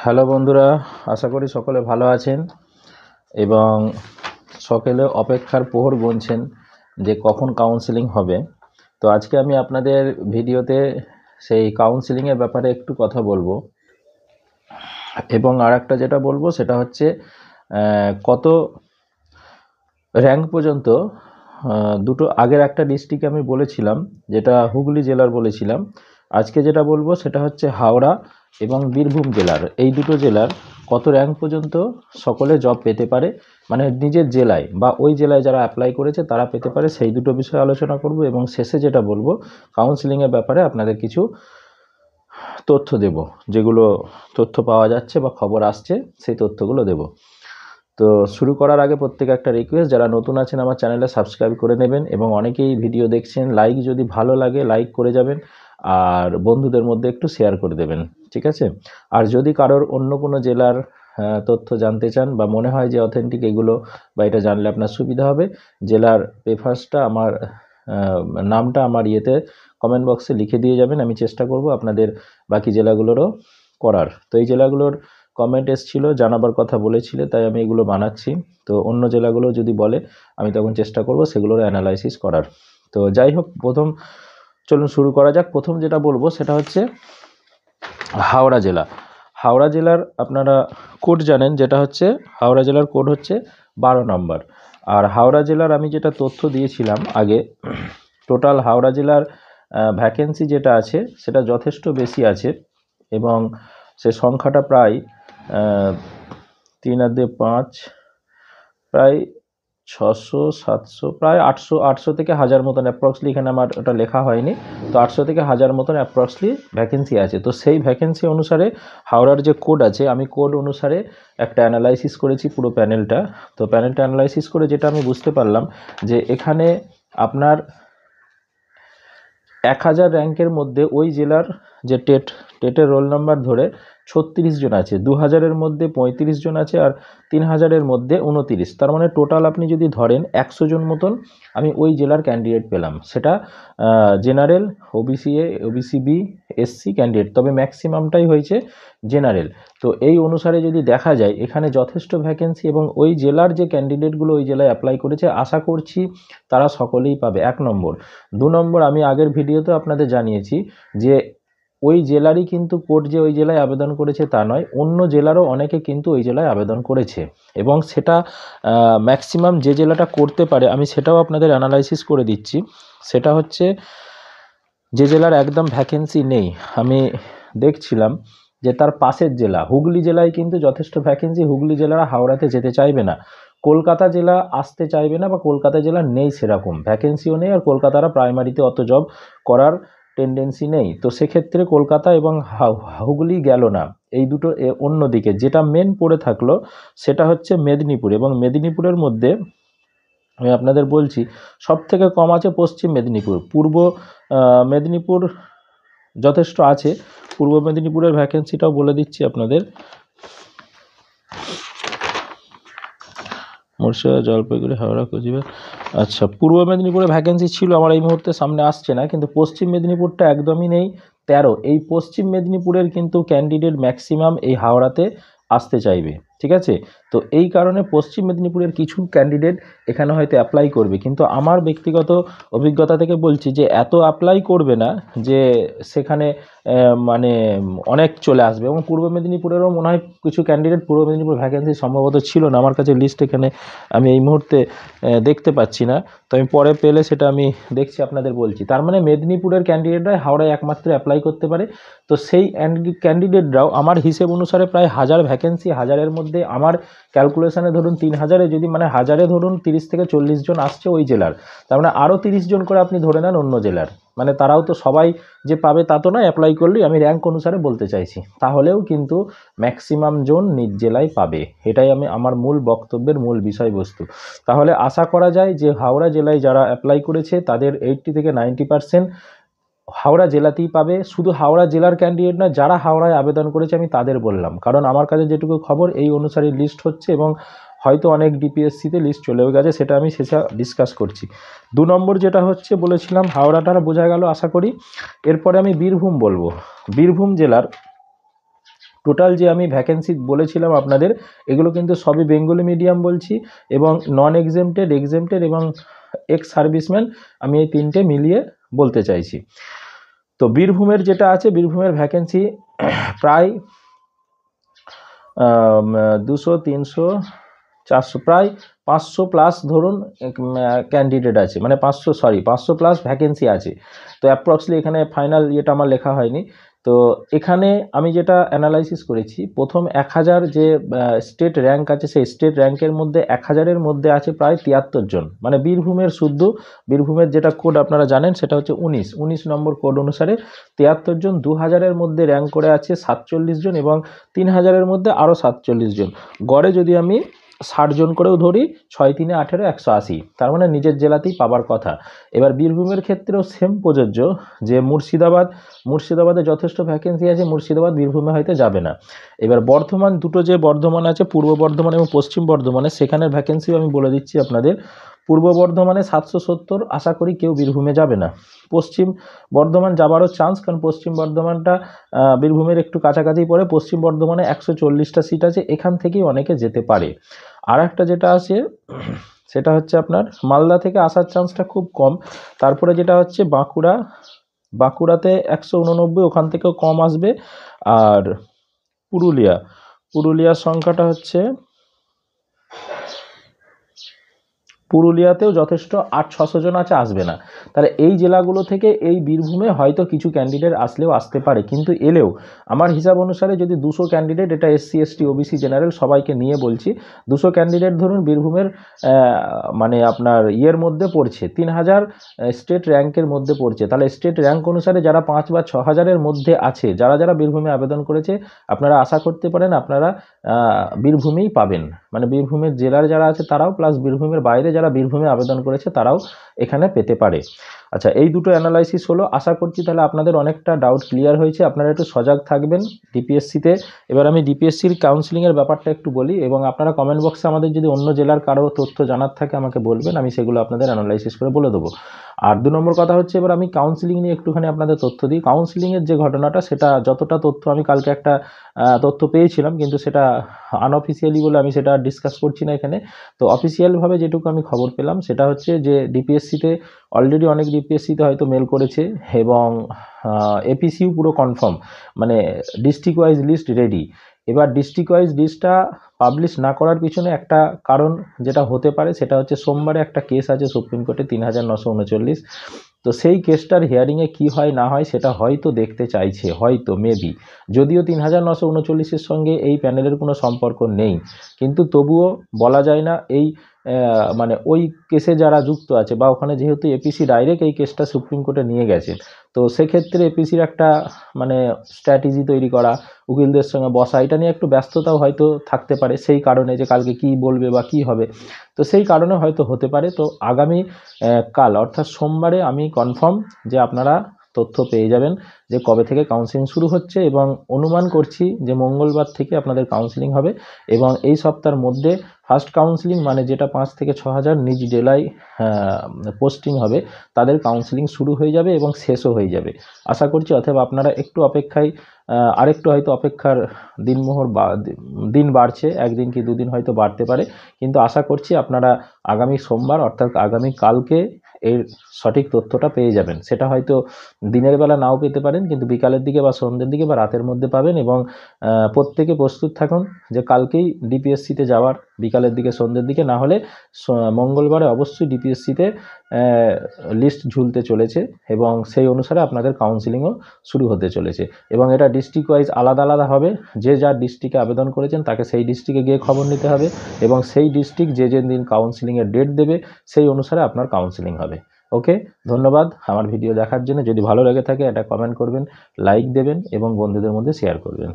Hello বন্ধুরা, আশা করি সকলে ভালো আছেন এবং সকলে অপেক্ষার প্রহর গুনছেন যে কখন কাউন্সেলিং হবে। তো আজকে আমি আপনাদের ভিডিওতে সেই কাউন্সেলিংয়ের ব্যাপারে একটু কথা বলবো এবং আর একটা যেটা বলবো সেটা হচ্ছে কত র্যাঙ্ক পর্যন্ত দুটো আগের একটা ডিস্ট্রিক্টে আমি বলেছিলাম, যেটা হুগলি জেলার বলেছিলাম। আজকে যেটা বলবো সেটা হচ্ছে হাওড়া এবং বীরভূম জেলার, এই দুটো জেলার কত র্যাঙ্ক পর্যন্ত সকলে জব পেতে পারে, মানে নিজের জেলায় বা ওই জেলায় যারা অ্যাপ্লাই করেছে তারা পেতে পারে, সেই দুটো বিষয়ে আলোচনা করব। এবং শেষে যেটা বলবো কাউন্সেলিংয়ের ব্যাপারে আপনাদের কিছু তথ্য দেব, যেগুলো তথ্য পাওয়া যাচ্ছে বা খবর আসছে সেই তথ্যগুলো দেব। তো শুরু করার আগে প্রত্যেকে একটা রিকোয়েস্ট, যারা নতুন আছেন আমার চ্যানেলে সাবস্ক্রাইব করে নেবেন এবং অনেকেই ভিডিও দেখছেন, লাইক যদি ভালো লাগে লাইক করে যাবেন আর বন্ধুদের মধ্যে একটু শেয়ার করে দেবেন, ঠিক আছে? আর যদি কারোর অন্য কোনো জেলার তথ্য জানতে চান বা মনে হয় যে অথেন্টিক এগুলো বা এটা জানলে আপনার সুবিধা হবে, জেলার প্রেফারেন্সটা আমার নামটা আমার ইয়েতে কমেন্ট বক্সে লিখে দিয়ে যাবেন, আমি চেষ্টা করব আপনাদের বাকি জেলাগুলোরও করার। তো এই জেলাগুলোর কমেন্ট এসেছিলো, জানাবার কথা বলেছিলে, তাই আমি এগুলো বানাচ্ছি। তো অন্য জেলাগুলো যদি বলে আমি তখন চেষ্টা করব সেগুলোর অ্যানালাইসিস করার। তো যাই হোক, চলুন শুরু করা যাক। প্রথম যেটা বলবো সেটা হচ্ছে হাওড়া জেলা। হাওড়া জেলার আপনারা কোড জানেন, যেটা হচ্ছে হাওড়া জেলার কোড হচ্ছে 12 নম্বর। আর হাওড়া জেলার আমি যেটা তথ্য দিয়েছিলাম আগে, টোটাল হাওড়া জেলার ভ্যাকেন্সি যেটা আছে সেটা যথেষ্ট বেশি আছে এবং সে সংখ্যাটা প্রায় 3+5 প্রায় 600-700 প্রায় 800 থেকে 1000 মতন অ্যাপ্রক্সলি, এখানে আমার ওটা লেখা হয়নি, তো 800 থেকে 1000 মতন অ্যাপ্রক্সলি ভ্যাকেন্সি আছে। তো সেই ভ্যাকেন্সি অনুসারে হাওড়ার যে কোড আছে, আমি কোড অনুসারে একটা অ্যানালাইসিস করেছি পুরো প্যানেলটা। তো প্যানেলটা অ্যানালাইসিস করে যেটা আমি বুঝতে পারলাম যে এখানে আপনার 1000 র্যাঙ্কের মধ্যে ওই জেলার যে টেটের রোল নাম্বার ধরে 36 জন আছে, 2000-এর মধ্যে 35 জন আছে আর 3000-এর মধ্যে 29। তার মানে টোটাল আপনি যদি ধরেন 100 জন মতন আমি ওই জেলার ক্যান্ডিডেট পেলাম, সেটা general, OBC A, OBC B, SC candidate, তবে ম্যাক্সিমামটাই হয়েছে জেনারেল। তো এই অনুসারে যদি দেখা যায় এখানে যথেষ্ট ভ্যাকেন্সি এবং ওই জেলার যে ক্যান্ডিডেটগুলো ওই জেলায় অ্যাপ্লাই করেছে আশা করছি তারা সকলেই পাবে, 1 নম্বর। 2 নম্বর, আমি আগের ভিডিওতে আপনাদের জানিয়েছি যে ওই জেলারই কিন্তু কোড যে ওই জেলায় আবেদন করেছে তা নয়, অন্য জেলারও অনেকে কিন্তু ওই জেলায় আবেদন করেছে এবং সেটা ম্যাক্সিমাম যে জেলাটা করতে পারে আমি সেটাও আপনাদের অ্যানালাইসিস করে দিচ্ছি। সেটা হচ্ছে যে জেলার একদম ভ্যাকেন্সি নেই, আমি দেখছিলাম যে তার পাশের জেলা হুগলি জেলায় কিন্তু যথেষ্ট ভ্যাকেন্সি, হুগলি জেলারা হাওড়াতে যেতে চাইবে না, কলকাতা জেলা আসতে চাইবে না বা কলকাতা জেলা নেই, সেরকম ভ্যাকেন্সিও নেই, আর কলকাতারা প্রাইমারিতে অত জব করার টেন্ডেন্সি নেই। তো সেক্ষেত্রে কলকাতা এবং হুগলি গেল না, এই দুটো অন্যদিকে যেটা মেন পড়ে থাকলো সেটা হচ্ছে মেদিনীপুর। এবং মেদিনীপুরের মধ্যে আমি আপনাদের বলছি সব থেকে কম আছে পশ্চিম মেদিনীপুর, পূর্ব মেদিনীপুর যথেষ্ট আছে। পূর্ব মেদিনীপুরের ভ্যাকেন্সিটাও বলে দিচ্ছি আপনাদের, মুর্শিদাবাদ, জলপাইগুড়ি, হাওড়া, কোচবিহার। আচ্ছা, পূর্ব মেদিনীপুরে ভ্যাকেন্সি ছিল, আমার এই মুহূর্তে সামনে আসছে না, কিন্তু পশ্চিম মেদিনীপুরটা একদমই নেই, 13। এই পশ্চিম মেদিনীপুরের কিন্তু ক্যান্ডিডেট ম্যাক্সিমাম এই হাওড়াতে আসতে চাইবে, ঠিক আছে? তো এই কারণে পশ্চিম মেদিনীপুরের কিছু ক্যান্ডিডেট এখানে হয়তো অ্যাপ্লাই করবে, কিন্তু আমার ব্যক্তিগত অভিজ্ঞতা থেকে বলছি যে এত অ্যাপ্লাই করবে না যে সেখানে মানে অনেক চলে আসবে। এবং পূর্ব মেদিনীপুরেরও মনে হয় কিছু ক্যান্ডিডেট, পূর্ব মেদিনীপুর ভ্যাকেন্সি সম্ভবত ছিল না, আমার কাছে লিস্ট এখানে আমি এই মুহূর্তে দেখতে পাচ্ছি না, তো আমি পরে পেলে সেটা আমি দেখছি আপনাদের বলছি। তার মানে মেদিনীপুরের ক্যান্ডিডেটরা হাওড়ায় একমাত্র অ্যাপ্লাই করতে পারে। তো সেই ক্যান্ডিডেটরাও আমার হিসেব অনুসারে প্রায় 1000 ভ্যাকেন্সি, 1000-এর মধ্যে আমার ক্যালকুলেশনে ধরুন 3000-এ যদি, মানে 1000-এ ধরুন 30 থেকে 40 জন আসছে ওই জেলার, তার মানে আরও 30 জন করে আপনি ধরে নেন অন্য জেলার, মানে তারাও তো সবাই যে পাবে তা তো নয়, অ্যাপ্লাই করলেই, আমি র্যাঙ্ক অনুসারে বলতে চাইছি, তাহলেও কিন্তু ম্যাক্সিমাম জন নিজ জেলায় পাবে, এটাই আমার মূল বক্তব্যের মূল বিষয়বস্তু। তাহলে আশা করা যায় যে হাওড়া জেলায় যারা অ্যাপ্লাই করেছে তাদের 80 থেকে 90% হাওড়া জেলাতেই পাবে। শুধু হাওড়া জেলার ক্যান্ডিডেট না, যারা হাওড়ায় আবেদন করেছে আমি তাদের বললাম, কারণ আমার কাছে যেটুকু খবর এই অনুসারে লিস্ট হচ্ছে এবং হয়তো অনেক ডিপিএসসিতে লিস্ট চলেও গেছে, সেটা আমি শেষে ডিসকাস করছি। 2 নম্বর যেটা হচ্ছে বলেছিলাম হাওড়াটা বোঝা গেল আশা করি। এরপরে আমি বীরভূম বলবো। বীরভূম জেলার টোটাল যে আমি ভ্যাকেন্সি বলেছিলাম আপনাদের, এগুলো কিন্তু সবই বেঙ্গলি মিডিয়াম বলছি, এবং নন এক্সেমটেড, এক্সেমটেড এবং এক্স সার্ভিসম্যান, আমি এই তিনটে মিলিয়ে বলতে চাইছি। তো বীরভূমের যেটা আছে, বীরভূমের ভ্যাকেন্সি প্রায় 200, 300, 400, প্রায় 500 প্লাস ধরুন ক্যান্ডিডেট আছে, মানে 500 প্লাস ভ্যাকেন্সি আছে। তো অ্যাপ্রক্সলি এখানে ফাইনাল ইয়েটা আমার লেখা হয়নি। তো এখানে আমি যেটা অ্যানালাইসিস করেছি, প্রথম 1000 যে স্টেট র্যাঙ্ক আছে, সেই স্টেট র্যাঙ্কের মধ্যে 1000-এর মধ্যে আছে প্রায় 73 জন, মানে বীরভূমের শুদ্ধ, বীরভূমের যেটা কোড আপনারা জানেন সেটা হচ্ছে 19 নম্বর কোড অনুসারে 73 জন। 2000-এর মধ্যে র্যাঙ্ক করে আছে 47 জন, এবং 3000-এর মধ্যে আরও 47 জন। গড়ে যদি আমি 60 জন করেও ধরি, 6 3 18, 180, তার মানে নিজের জেলাতেই পাবার কথা। এবার বীরভূমের ক্ষেত্রেও সেম প্রযোজ্য, যে মুর্শিদাবাদে যথেষ্ট ভ্যাকেন্সি আছে, মুর্শিদাবাদ বীরভূমে হয়তো যাবে না। এবার বর্ধমান, দুটো যে বর্ধমান আছে, পূর্ব বর্ধমান এবং পশ্চিম বর্ধমানে, সেখানের ভ্যাকেন্সিও আমি বলে দিচ্ছি আপনাদের। পূর্ব বর্ধমানে 770, আশা করি কেউ বীরভূমে যাবে না। পশ্চিম বর্ধমান যাবারও চান্স, কারণ পশ্চিম বর্ধমানটা বীরভূমের একটু কাছাকাছি পড়ে। পশ্চিম বর্ধমানে 140টা সিট আছে, এখান থেকেই অনেকে যেতে পারে। আর একটা যেটা আছে সেটা হচ্ছে আপনার মালদা থেকে আসার চান্সটা খুব কম। তারপরে যেটা হচ্ছে বাঁকুড়াতে 189, ওখান থেকেও কম আসবে। আর পুরুলিয়ার সংখ্যাটা হচ্ছে, পুরুলিয়াতেও যথেষ্ট 800-600 জন আছে, আসবে না। তাহলে এই জেলাগুলো থেকে এই বীরভূমে হয়তো কিছু ক্যান্ডিডেট আসলেও আসতে পারে, কিন্তু এলেও আমার হিসাব অনুসারে যদি 200 ক্যান্ডিডেট, এটা SC ST OBC জেনারেল সবাইকে নিয়ে বলছি, 200 ক্যান্ডিডেট ধরুন বীরভূমের মানে আপনার ইয়ের মধ্যে পড়ছে, 3000 স্টেট র্যাঙ্কের মধ্যে পড়ছে। তাহলে স্টেট র্যাঙ্ক অনুসারে যারা 5 বা 6000-এর মধ্যে আছে, যারা বীরভূমে আবেদন করেছে, আপনারা আশা করতে পারেন আপনারা বীরভূমেই পাবেন। মানে বীরভূমের জেলার যারা আছে তারাও, প্লাস বীরভূমের বাইরে যারা বীরভূমে আবেদন করেছে তারাও এখানে পেতে পারে। আচ্ছা, এই দুটো অ্যানালাইসিস হলো। আশা করছি তাহলে আপনাদের অনেকটা ডাউট ক্লিয়ার হয়েছে। আপনারা একটু সজাগ থাকবেন ডিপিএসসিতে। এবার আমি ডিপিএসসির কাউন্সিলিংয়ের ব্যাপারটা একটু বলি, এবং আপনারা কমেন্ট বক্সে আমাদের যদি অন্য জেলার কারো তথ্য জানার থাকে আমাকে বলবেন, আমি সেগুলো আপনাদের অ্যানালাইসিস করে বলে দেবো। আর 2 নম্বর কথা হচ্ছে, এবার আমি কাউন্সিলিং নিয়ে একটুখানি আপনাদের তথ্য দিই। কাউন্সিলিংয়ের যে ঘটনাটা, সেটা যতটা তথ্য আমি কালকে একটা তথ্য পেয়েছিলাম, কিন্তু সেটা আনঅফিসিয়ালি বলে আমি সেটা ডিসকাস করছি না এখানে। তো অফিসিয়ালভাবে যেটুকু আমি খবর পেলাম সেটা হচ্ছে যে ডিপিএসসিতে অলরেডি অনেক ডিপিএসসিতে হয়তো মেল করেছে, এবং এপিসিও পুরো কনফার্ম, মানে ডিস্ট্রিক্ট ওয়াইজ লিস্ট রেডি। এবার ডিস্ট্রিক্ট ওয়াইজ লিস্টটা পাবলিশ না করার পিছনে একটা কারণ যেটা হতে পারে, সেটা হচ্ছে সোমবারে একটা কেস আছে সুপ্রিম কোর্টে 3939। তো সেই কেসটার হিয়ারিংয়ে কি হয় না হয় সেটা হয়তো দেখতে চাইছে, হয়তো মেবি, যদিও 3939-এর সঙ্গে এই প্যানেলের কোনো সম্পর্ক নেই, কিন্তু তবুও বলা যায় না। এই মানে ওই কেসে যারা যুক্ত আছে, বা ওখানে যেহেতু এপিসি ডাইরেক্ট এই কেসটা সুপ্রিম কোর্টে নিয়ে গেছে, তো সেক্ষেত্রে এপিসির একটা মানে স্ট্র্যাটেজি তৈরি করা, উকিলদের সঙ্গে বসা, এটা নিয়ে একটু ব্যস্ততাও হয়তো থাকতে পারে, সেই কারণে যে কালকে কি বলবে বা কি হবে, তো সেই কারণে হয়তো হতে পারে। তো আগামী কাল অর্থাৎ সোমবারে আমি কনফার্ম যে আপনারা তথ্য পেয়ে যাবেন যে কবে থেকে কাউন্সিলিং শুরু হচ্ছে, এবং অনুমান করছি যে মঙ্গলবার থেকে আপনাদের কাউন্সিলিং হবে, এবং এই সপ্তাহের মধ্যে ফার্স্ট কাউন্সিলিং, মানে যেটা 5 থেকে 6000 নিজ জেলায় পোস্টিং হবে, তাদের কাউন্সিলিং শুরু হয়ে যাবে এবং শেষও হয়ে যাবে আশা করছি। অতএব আপনারা একটু অপেক্ষায়, আরেকটু হয়তো অপেক্ষার দিনমোহর দিন বাড়ছে, একদিন কি দুদিন হয়তো বাড়তে পারে, কিন্তু আশা করছি আপনারা আগামী সোমবার অর্থাৎ আগামী কালকে এর সঠিক তথ্যটা পেয়ে যাবেন। সেটা হয়তো দিনের বেলা নাও পেতে পারেন, কিন্তু বিকালের দিকে বা সন্ধ্যের দিকে বা রাতের মধ্যে পাবেন। এবং প্রত্যেকে প্রস্তুত থাকুন যে কালকেই ডিপিএসসিতে যাওয়ার, বিকালের দিকে সন্ধ্যের দিকে, না হলে মঙ্গলবারে অবশ্যই ডিপিএসসিতে লিস্ট ঝুলতে চলেছে, এবং সেই অনুসারে আপনাদের কাউন্সিলিংও শুরু হতে চলেছে। এবং এটা ডিস্ট্রিক্ট ওয়াইজ আলাদা আলাদা হবে, যে যার ডিস্ট্রিক্টে আবেদন করেছেন তাকে সেই ডিস্ট্রিক্টে গিয়ে খবর নিতে হবে, এবং সেই ডিস্ট্রিক্ট যে দিন কাউন্সিলিংয়ের ডেট দেবে সেই অনুসারে আপনার কাউন্সিলিং হবে। ওকে, ধন্যবাদ আমার ভিডিও দেখার জন্য। যদি ভালো লেগে থাকে এটা কমেন্ট করবেন, লাইক দেবেন এবং বন্ধুদের মধ্যে শেয়ার করবেন।